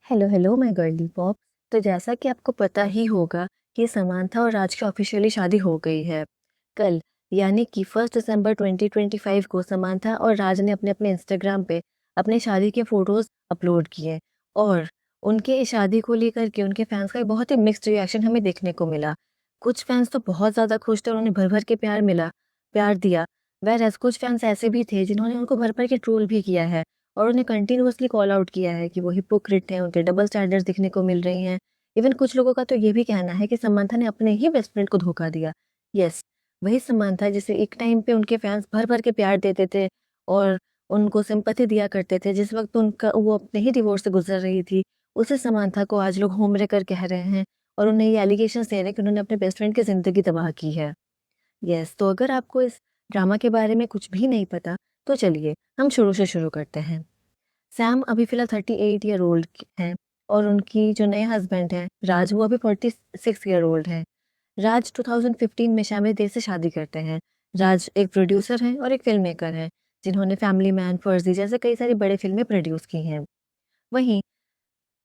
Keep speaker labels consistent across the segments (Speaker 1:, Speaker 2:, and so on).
Speaker 1: Hello hello my girly pop. तो जैसा कि आपको पता ही होगा कि समांथा और राज की ऑफिशियली शादी हो गई है कल, यानी कि 1 दिसंबर 2025 को समांथा और राज ने अपने अपने इंस्टाग्राम पे अपने शादी के फोटोज अपलोड किए। और उनके इस शादी को लेकर के उनके फैंस का एक बहुत ही मिक्स्ड रिएक्शन हमें देखने को मिला। कुछ फैंस तो बहुत ज़्यादा खुश थे और उन्हें भर भर के प्यार दिया। वह कुछ फैंस ऐसे भी थे जिन्होंने उनको भर भर के ट्रोल भी किया है और उन्हें कंटिन्यूअसली कॉल आउट किया है कि वो हिपोक्रिट हैं, उनके डबल स्टैंडर्ड्स दिखने को मिल रही हैं। इवन कुछ लोगों का तो ये भी कहना है कि समांथा ने अपने ही बेस्ट फ्रेंड को धोखा दिया। यस, वही समांथा जिसे एक टाइम पे उनके फैंस भर भर के प्यार देते थे और उनको सिंपैथी दिया करते थे जिस वक्त उनका वो अपने ही डिवोर्स से गुजर रही थी। उसी समांथा को आज लोग होम रेकर कह रहे हैं और उन्हें ये एलिगेशन दे रहे हैं कि उन्होंने अपने बेस्ट फ्रेंड की जिंदगी तबाह की है। यस, तो अगर आपको इस ड्रामा के बारे में कुछ भी नहीं पता तो चलिए हम शुरू से शुरू करते हैं। सैम अभी फिलहाल 38 ईयर ओल्ड हैं और उनकी जो नए हस्बैंड हैं राज, वो अभी 46 ईयर ओल्ड हैं। राज 2015 में शामिल देव से शादी करते हैं। राज एक प्रोड्यूसर हैं और एक फिल्म मेकर हैं जिन्होंने फैमिली मैन, फर्जी जैसे कई सारी बड़े फिल्में प्रोड्यूस की हैं। वहीं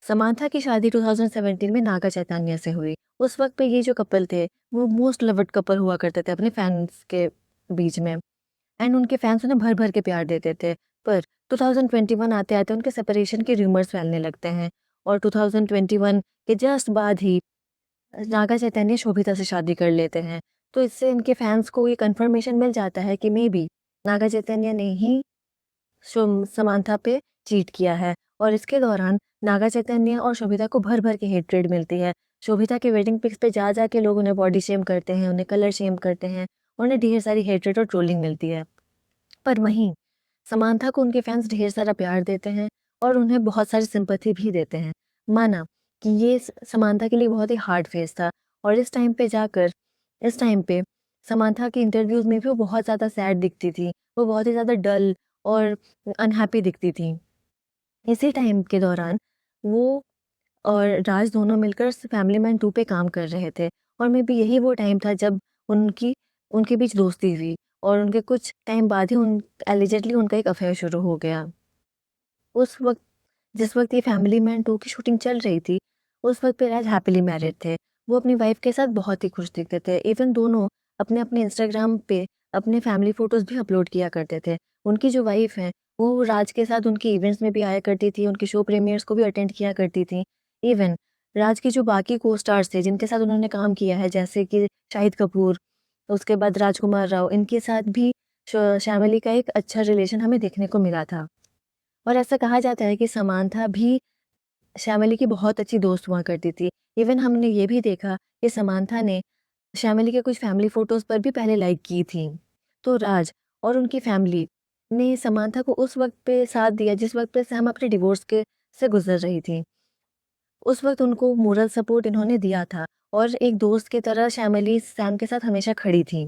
Speaker 1: समांथा की शादी 2017 में नागा चैतन्य से हुई। उस वक्त पे ये जो कपल थे वो मोस्ट लव्ड कपल हुआ करते थे अपने फैंस के बीच में एंड उनके फैंस उन्हें भर भर के प्यार देते थे। पर 2021 आते आते उनके सेपरेशन के रूमर्स फैलने लगते हैं और 2021 के जस्ट बाद ही नागा चैतन्य शोभिता से शादी कर लेते हैं। तो इससे इनके फैंस को ये कंफर्मेशन मिल जाता है कि मे बी नागा चैतन्य ने ही समांथा पे चीट किया है। और इसके दौरान नागा चैतन्य और शोभिता को भर भर के हेट्रेड मिलती है। शोभिता के वेडिंग पिक्स पे जा जा के लोग उन्हें बॉडी शेम करते हैं, उन्हें कलर शेम करते हैं और उन्हें ढेर सारी हेट्रेड और ट्रोलिंग मिलती है। पर वहीं समांथा को उनके फैंस ढेर सारा प्यार देते हैं और उन्हें बहुत सारी सिंपैथी भी देते हैं। माना कि ये समांथा के लिए बहुत ही हार्ड फेस था और इस टाइम पे समांथा की इंटरव्यूज में भी वो बहुत ज़्यादा सैड दिखती थी, वो बहुत ही ज़्यादा डल और अनहैप्पी दिखती थी। इसी टाइम के दौरान वो और राज दोनों मिलकर फैमिली मैन 2 पे काम कर रहे थे और मे बी यही वो टाइम था जब उनकी उनके बीच दोस्ती हुई और उनके कुछ टाइम बाद ही उन एलिजेडली उनका एक अफेयर शुरू हो गया। उस वक्त जिस वक्त ये फैमिली मैन 2 की शूटिंग चल रही थी, उस वक्त पे राज हैप्पीली मैरिड थे। वो अपनी वाइफ के साथ बहुत ही खुश दिखते थे। इवन दोनों अपने अपने इंस्टाग्राम पे अपने फैमिली फोटोज भी अपलोड किया करते थे। उनकी जो वाइफ है वो राज के साथ उनके इवेंट्स में भी आया करती थी, उनके शो प्रीमियर्स को भी अटेंड किया करती थी। इवन राज के जो बाकी को स्टार्स थे जिनके साथ उन्होंने काम किया है, जैसे कि शाहिद कपूर, उसके बाद राजकुमार राव, इनके साथ भी श्यामिली का एक अच्छा रिलेशन हमें देखने को मिला था। और ऐसा कहा जाता है कि समांथा भी श्यामिली की बहुत अच्छी दोस्त हुआ करती थी। इवन हमने ये भी देखा कि समांथा ने श्यामिली के कुछ फैमिली फोटोज पर भी पहले लाइक की थी। तो राज और उनकी फैमिली ने समांथा को उस वक्त पे साथ दिया जिस वक्त पे सैम अपने डिवोर्स के से गुजर रही थी। उस वक्त उनको मोरल सपोर्ट इन्होंने दिया था और एक दोस्त की तरह श्यामिली सैम के साथ हमेशा खड़ी थी।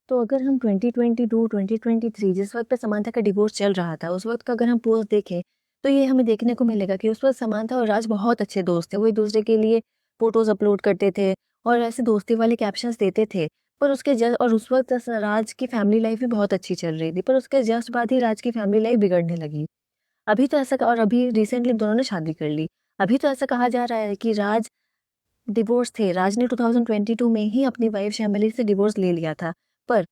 Speaker 1: तो अगर हम 2022, 2023 जिस वक्त पे समांथा का डिवोर्स चल रहा था, उस वक्त का अगर हम पोस्ट देखें तो ये हमें देखने को मिलेगा कि उस वक्त समांथा और राज बहुत अच्छे दोस्त थे। वो एक दूसरे के लिए फोटोज अपलोड करते थे और ऐसे दोस्ती वाले कैप्शंस देते थे। पर उसके जस्ट और उस वक्त राज की फैमिली लाइफ भी बहुत अच्छी चल रही थी, पर उसके जस्ट बाद ही राज की फैमिली लाइफ बिगड़ने लगी। अभी तो ऐसा और अभी रिसेंटली दोनों ने शादी कर ली। अभी तो ऐसा कहा जा रहा है कि राज डिवोर्स थे, राज ने 2022 में ही अपनी वाइफ शैमिली से डिवोर्स ले लिया था। पर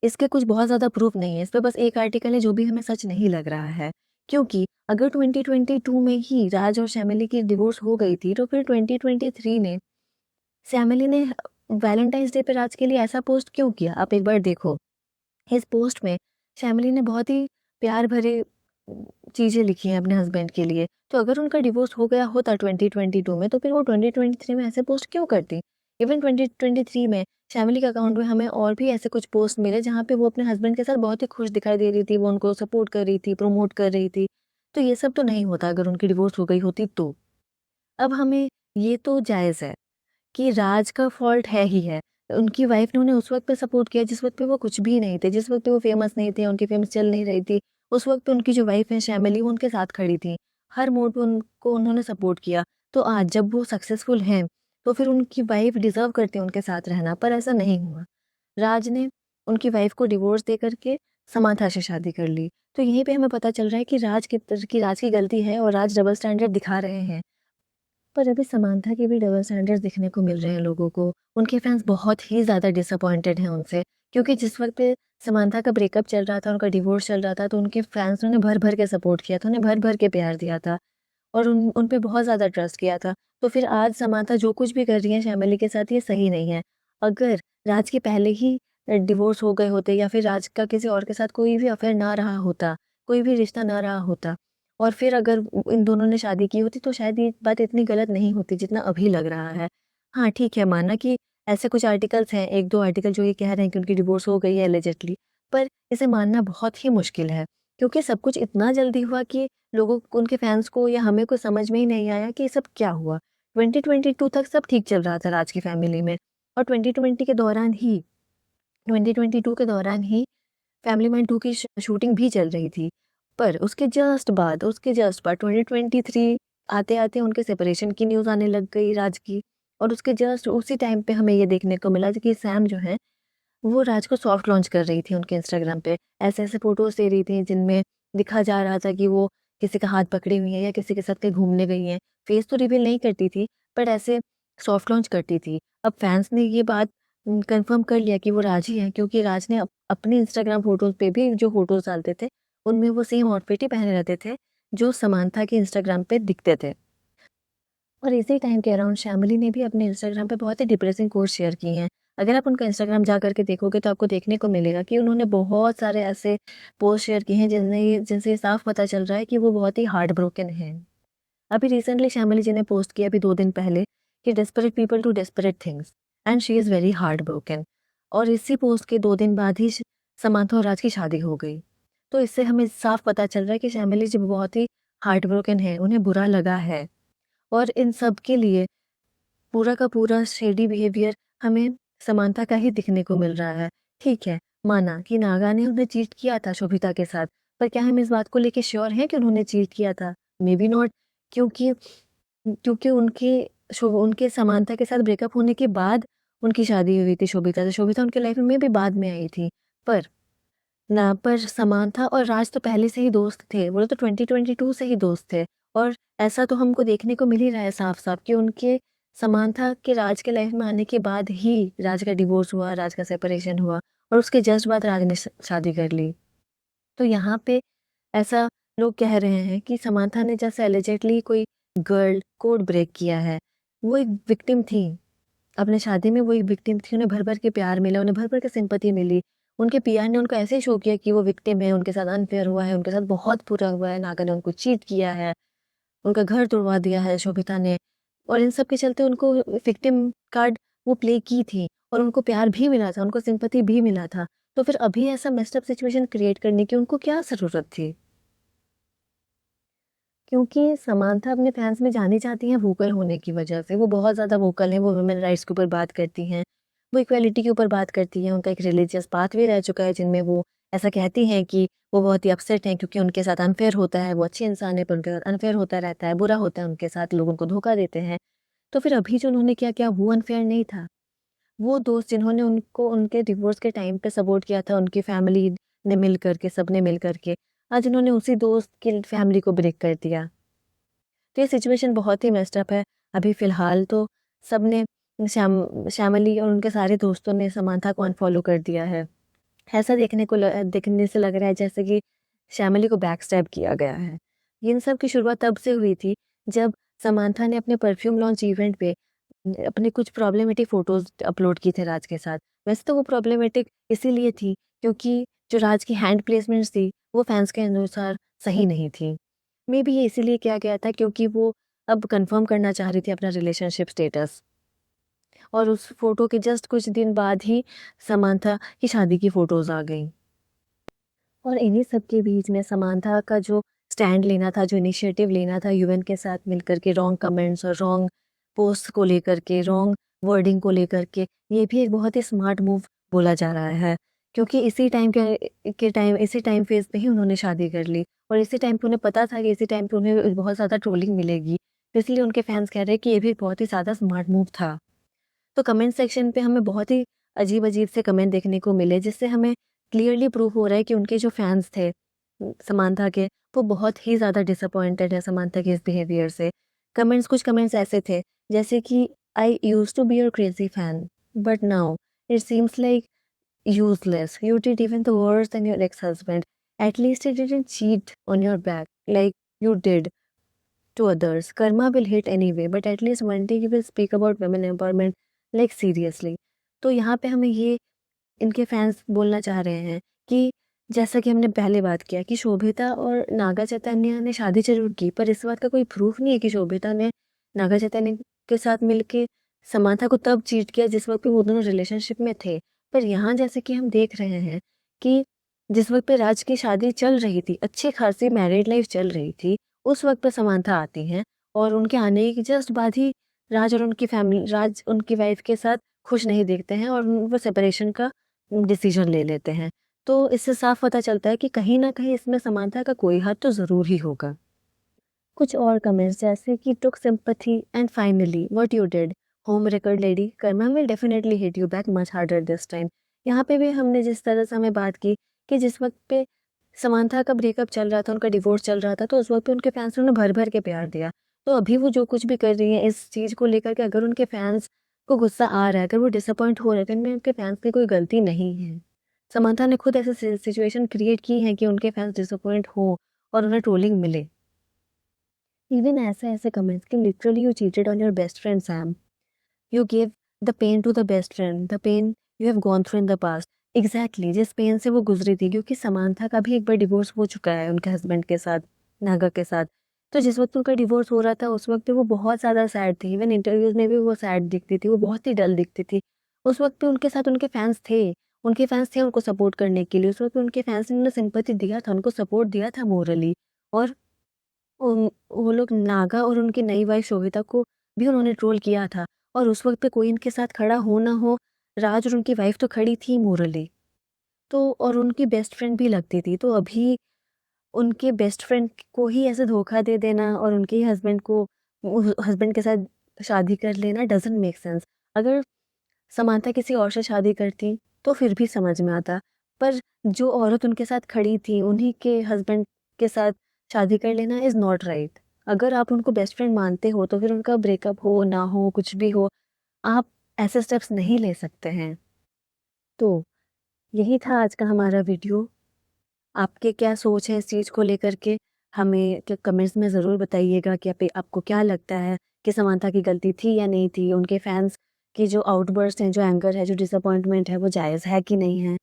Speaker 1: इसके कुछ बहुत ज़्यादा प्रूफ नहीं है, इस पे बस एक आर्टिकल है जो भी हमें सच नहीं लग रहा है। क्योंकि अगर 2022 में ही राज और शैमिली की डिवोर्स हो गई थी तो फिर 2023 में शैमिली ने वैलेंटाइंस डे पे राज के लिए ऐसा पोस्ट क्यों किया? आप एक बार देखो। इस पोस्ट में शैमिली ने बहुत ही प्यार भरे चीज़ें लिखी हैं अपने हस्बैंड के लिए। तो अगर उनका डिवोर्स हो गया होता 2022 में तो फिर वो 2023 में ऐसे पोस्ट क्यों करती? इवन 2023 में शैमिली के अकाउंट में हमें और भी ऐसे कुछ पोस्ट मिले जहाँ पे वो अपने हस्बैंड के साथ बहुत ही खुश दिखाई दे रही थी, वो उनको सपोर्ट कर रही थी, प्रमोट कर रही थी। तो ये सब तो नहीं होता अगर उनकी डिवोर्स हो गई होती तो। अब हमें ये तो जायज़ है कि राज का फॉल्ट है ही है। उनकी वाइफ ने उन्हें उस वक़्त पे सपोर्ट किया जिस वक़्त पे वो कुछ भी नहीं थे, जिस वक़्त पे वो फ़ेमस नहीं थे, उनकी फ़ेमस चल नहीं रही थी। उस वक़्त पे उनकी जो वाइफ है शैमिली, वो उनके साथ खड़ी थी। हर मोड़ पे उनको उन्होंने सपोर्ट किया। तो आज जब वो सक्सेसफुल हैं, तो फिर उनकी वाइफ डिज़र्व करती है उनके साथ रहना, पर ऐसा नहीं हुआ। राज ने उनकी वाइफ को डिवोर्स दे कर के समांथा से शादी कर ली। तो यहीं पे हमें पता चल रहा है कि राज की गलती है और राज डबल स्टैंडर्ड दिखा रहे हैं। पर अभी समांथा के भी डबल स्टैंडर्ड्स दिखने को मिल रहे हैं लोगों को। उनके फैन्स बहुत ही ज़्यादा डिसअपॉइंटेड हैं उनसे, क्योंकि जिस वक़्त पे समांथा का ब्रेकअप चल रहा था, उनका डिवोर्स चल रहा था, तो उनके फैन्स ने उन्हें भर-भर के सपोर्ट किया था, उन्हें भर-भर के प्यार दिया था और उन पे बहुत ज़्यादा ट्रस्ट किया था। तो फिर आज समांथा जो कुछ भी कर रही हैं शैमिली के साथ, ये सही नहीं है। अगर राज के पहले ही डिवोर्स हो गए होते या फिर राज का किसी और के साथ कोई भी अफ़ेयर ना रहा होता, कोई भी रिश्ता ना रहा होता और फिर अगर इन दोनों ने शादी की होती, तो शायद ये बात इतनी गलत नहीं होती जितना अभी लग रहा है। हाँ, ठीक है, माना कि ऐसे कुछ आर्टिकल्स हैं, 1-2 आर्टिकल जो ये कह रहे हैं कि उनकी डिवोर्स हो गई है एलिजेडली, पर इसे मानना बहुत ही मुश्किल है, क्योंकि सब कुछ इतना जल्दी हुआ कि लोगों को, उनके फैन्स को या हमें कुछ समझ में ही नहीं आया कि ये सब क्या हुआ। 2022 तक सब ठीक चल रहा था राज की फैमिली में और 2022 के दौरान ही फैमिली मैन 2 की शूटिंग भी चल रही थी। पर उसके जस्ट बाद 2023 आते-आते उनके सेपरेशन की न्यूज़ आने लग गई राज की और उसके जस्ट उसी टाइम पे हमें ये देखने को मिला कि सैम जो है, वो राज को सॉफ्ट लॉन्च कर रही थी उनके इंस्टाग्राम पे। ऐसे-ऐसे फ़ोटोज़ दे रही थी जिनमें दिखा जा रहा था कि वो किसी का हाथ पकड़ी हुई है या किसी के साथ कहीं घूमने गई हैं। फेस तो रिवील नहीं करती थी, बट ऐसे सॉफ्ट लॉन्च करती थी। अब फैन्स ने ये बात कन्फर्म कर लिया कि वो राज ही हैं, क्योंकि राज ने अपने इंस्टाग्राम फ़ोटोज़ पे भी जो फ़ोटोज़ डालते थे, उनमें वो सेम आउटफिट ही पहने रहते थे, जो समांथा के इंस्टाग्राम पे दिखते थे। और इसी टाइम के अराउंड शैमिली ने भी अपने इंस्टाग्राम पे बहुत ही डिप्रेसिंग कोट्स शेयर किए हैं। अगर आप उनका इंस्टाग्राम जा कर के देखोगे तो आपको देखने को मिलेगा कि उन्होंने बहुत सारे ऐसे पोस्ट शेयर किए हैं जिनसे ये साफ पता चल रहा है कि वो बहुत ही हार्ट ब्रोकन हैं। अभी रिसेंटली शैमिली जी ने पोस्ट किया अभी 2 दिन पहले कि desperate people do desperate things and she is very heart broken. और इसी पोस्ट के 2 दिन बाद ही समांथा और राज की शादी हो गई। तो इससे हमें साफ पता चल रहा है कि शैमिली जी बहुत ही हार्ट ब्रोकन हैं, उन्हें बुरा लगा है और इन सब के लिए पूरा का पूरा शेडी बिहेवियर हमें समानता का ही दिखने को मिल रहा है। ठीक है, माना कि नागा ने उन्हें चीट किया था शोभिता के साथ, पर क्या हम इस बात को लेके श्योर हैं कि उन्होंने चीट किया था? मेबी नॉट, क्योंकि क्योंकि उनके समानता के साथ ब्रेकअप होने के बाद उनकी शादी हुई थी शोभिता से। शोभिता उनके लाइफ में भी बाद में आई थी। पर पर समांथा और राज तो पहले से ही दोस्त थे, वो तो 2022 से ही दोस्त थे और ऐसा तो हमको देखने को मिल ही रहा है साफ-साफ कि उनके समांथा के राज के लाइफ में आने के बाद ही राज का डिवोर्स हुआ, राज का सेपरेशन हुआ और उसके जस्ट बाद राज ने शादी कर ली। तो यहाँ पे ऐसा लोग कह रहे हैं कि समांथा ने जैसे एलिजेडली कोई गर्ल कोड ब्रेक किया है, वो एक विक्टिम थी। अपने शादी में वो एक विक्टिम थी, उन्हें भर-भर के प्यार मिला, उन्हें भर-भर के सिंपैथी मिली। उनके पीआर ने उनको ऐसे शो किया कि वो विक्टिम है, उनके साथ अनफेयर हुआ है, उनके साथ बहुत बुरा हुआ है, नागा ने उनको चीट किया है, उनका घर तुड़वा दिया है शोभिता ने और इन सब के चलते उनको विक्टिम कार्ड वो प्ले की थी और उनको प्यार भी मिला था, उनको सिंपैथी भी मिला था। तो फिर अभी ऐसा मेस्ड अप सिचुएशन क्रिएट करने की उनको क्या ज़रूरत थी? क्योंकि समांथा अपने फैन्स में जानी चाहती हैं वोकल होने की वजह से, वो बहुत ज़्यादा वोकल हैं, वो वुमेन राइट्स के ऊपर बात करती हैं, वो इक्वालिटी के ऊपर बात करती हैं, उनका एक रिलीजियस पाथवे रह चुका है जिनमें वो ऐसा कहती हैं कि वो बहुत ही अपसेट हैं क्योंकि उनके साथ अनफेयर होता है, वो अच्छे इंसान हैं पर उनके साथ अनफेयर होता रहता है, बुरा होता है उनके साथ, लोग उनको धोखा देते हैं। तो फिर अभी जो उन्होंने किया, क्या वो अनफेयर नहीं था? वो दोस्त जिन्होंने उनको उनके डिवोर्स के टाइम पे सपोर्ट किया था, उनकी फैमिली ने मिल कर के, सबने मिल कर के, आज उन्होंने उसी दोस्त की फैमिली को ब्रेक कर दिया। तो ये सिचुएशन बहुत ही मेस्ड अप है। अभी फ़िलहाल तो सबने श्यामली और उनके सारे दोस्तों ने समांथा को अनफ़ॉलो कर दिया है। ऐसा देखने से लग रहा है जैसे कि श्यामली को बैकस्टैब किया गया है। इन सब की शुरुआत तब से हुई थी जब समांथा ने अपने परफ्यूम लॉन्च इवेंट पे अपने कुछ प्रॉब्लमेटिक फ़ोटोज़ अपलोड किए थे राज के साथ। वैसे तो वो प्रॉब्लमेटिक इसीलिए थी क्योंकि जो राज की हैंड प्लेसमेंट्स थी, वो फैन्स के अनुसार सही नहीं थी। मेबी ये इसीलिए किया गया था क्योंकि वो अब कन्फर्म करना चाह रही थी अपना रिलेशनशिप स्टेटस और उस फ़ोटो के जस्ट कुछ दिन बाद ही समांथा की शादी की फ़ोटोज़ आ गईं। और इन्हीं सब के बीच में समांथा का जो स्टैंड लेना था, जो इनिशिएटिव लेना था यूएन के साथ मिलकर के रॉन्ग कमेंट्स और रॉन्ग पोस्ट को लेकर के, रॉन्ग वर्डिंग को लेकर के, ये भी एक बहुत ही स्मार्ट मूव बोला जा रहा है। क्योंकि इसी टाइम फेज़ पे ही उन्होंने शादी कर ली और इसी टाइम पे उन्हें पता था कि इसी टाइम पे उन्हें बहुत ज़्यादा ट्रोलिंग मिलेगी। तो इसलिए उनके फैन्स कह रहे हैं कि ये भी बहुत ही ज़्यादा स्मार्ट मूव था। तो कमेंट सेक्शन पे हमें बहुत ही अजीब-अजीब से कमेंट देखने को मिले जिससे हमें क्लियरली प्रूव हो रहा है कि उनके जो फैंस थे समांथा के, वो बहुत ही ज़्यादा डिसअपॉइंटेड है समांथा के इस बिहेवियर से। कुछ कमेंट्स ऐसे थे जैसे कि I used to be your crazy fan but now it seems like useless. You did even the worse than your ex-husband. At least he didn't cheat on your back like you did to others. Karma will hit anyway, but at least one day you will speak about women empowerment like seriously. तो यहाँ पे हमें ये इनके fans बोलना चाह रहे हैं कि जैसा कि हमने पहले बात किया कि शोभिता और नागा चैतन्य ने शादी जरूर की, पर इस बात का कोई प्रूफ नहीं है कि शोभिता ने नागा चैतन्य के साथ मिलके समांथा को तब चीट किया जिस वक्त पे वो दोनों रिलेशनशिप में थे। पर यहाँ जैसे कि हम देख रहे हैं कि जिस वक्त पे राज की शादी चल रही थी, अच्छी खासी मैरिड लाइफ चल रही थी, उस वक्त पे समांथा आती हैं और उनके आने के जस्ट बाद ही राज उनकी वाइफ के साथ खुश नहीं देखते हैं और वो सेपरेशन का डिसीजन ले लेते हैं। तो इससे साफ पता चलता है कि कहीं ना कहीं इसमें समानता का कोई हाथ तो ज़रूर ही होगा। कुछ और कमेंट्स जैसे कि took sympathy and finally what you did home record lady karma will definitely hit you back much harder this time. यहाँ पे भी हमने जिस तरह से हमें बात की कि जिस वक्त पे समांथा का ब्रेकअप चल रहा था, उनका डिवोर्स चल रहा था, तो उस वक्त पे उनके फैंस ने उन्हें भर भर के प्यार दिया। तो अभी वो जो कुछ भी कर रही है इस चीज़ को लेकर के, अगर उनके फैंस को गुस्सा आ रहा है, अगर वो डिसअपॉइंट हो रहे हैं, तो इनमें उनके फैंस की कोई गलती नहीं है। समांथा ने खुद ऐसे सिचुएशन क्रिएट की है कि उनके फैंस डिसअपॉइंट हो और उन्हें ट्रोलिंग मिले। Even ऐसे comments कि literally you cheated on your best friend Sam. You gave the pain to the best friend, the pain you have gone through in the past. Exactly, जिस pen से वो गुजरी थी, क्योंकि समांथा का भी एक बार डिवोर्स हो चुका है उनके हस्बैंड के साथ, नागा के साथ। तो जिस वक्त उनका डिवोर्स हो रहा था उस वक्त पे वो बहुत ज़्यादा सैड थी। इवन इंटरव्यूज़ में भी वो सैड दिखती थी, वो बहुत ही डल दिखती थी। उस वक्त पे उनके साथ उनके फैंस थे, उनको सपोर्ट करने के लिए। उस वक्त पे उनके फैंस ने उन्हें सिंपैथी दिया था, उनको सपोर्ट दिया था मोरली। और वो लोग नागा और उनकी नई वाइफ शोभिता को भी उन्होंने ट्रोल किया था। और उस वक्त पे कोई इनके साथ खड़ा हो ना हो, राज और उनकी वाइफ तो खड़ी थी मोरली। तो और उनकी बेस्ट फ्रेंड भी लगती थी। तो अभी उनके बेस्ट फ्रेंड को ही ऐसे धोखा दे देना और उनके हस्बैंड के साथ शादी कर लेना डजंट मेक सेंस। अगर समानता किसी और से शादी करती तो फिर भी समझ में आता, पर जो औरत उनके साथ खड़ी थी उन्हीं के हस्बैंड के साथ शादी कर लेना इज़ नॉट राइट। अगर आप उनको बेस्ट फ्रेंड मानते हो तो फिर उनका ब्रेकअप हो ना हो, कुछ भी हो, आप ऐसे स्टेप्स नहीं ले सकते हैं। तो यही था आज का हमारा वीडियो। आपके क्या सोच है इस चीज़ को लेकर के, हमें कमेंट्स में ज़रूर बताइएगा कि आपको क्या लगता है कि समांथा की गलती थी या नहीं थी, उनके फैंस की जो आउटबर्स्ट हैं, जो एंगर है, जो डिसअपॉइंटमेंट है, वो जायज़ है कि नहीं है।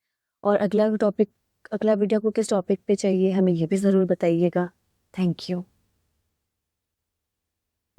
Speaker 1: और अगला वीडियो आपको किस टॉपिक पे चाहिए, हमें ये भी ज़रूर बताइएगा। Thank you.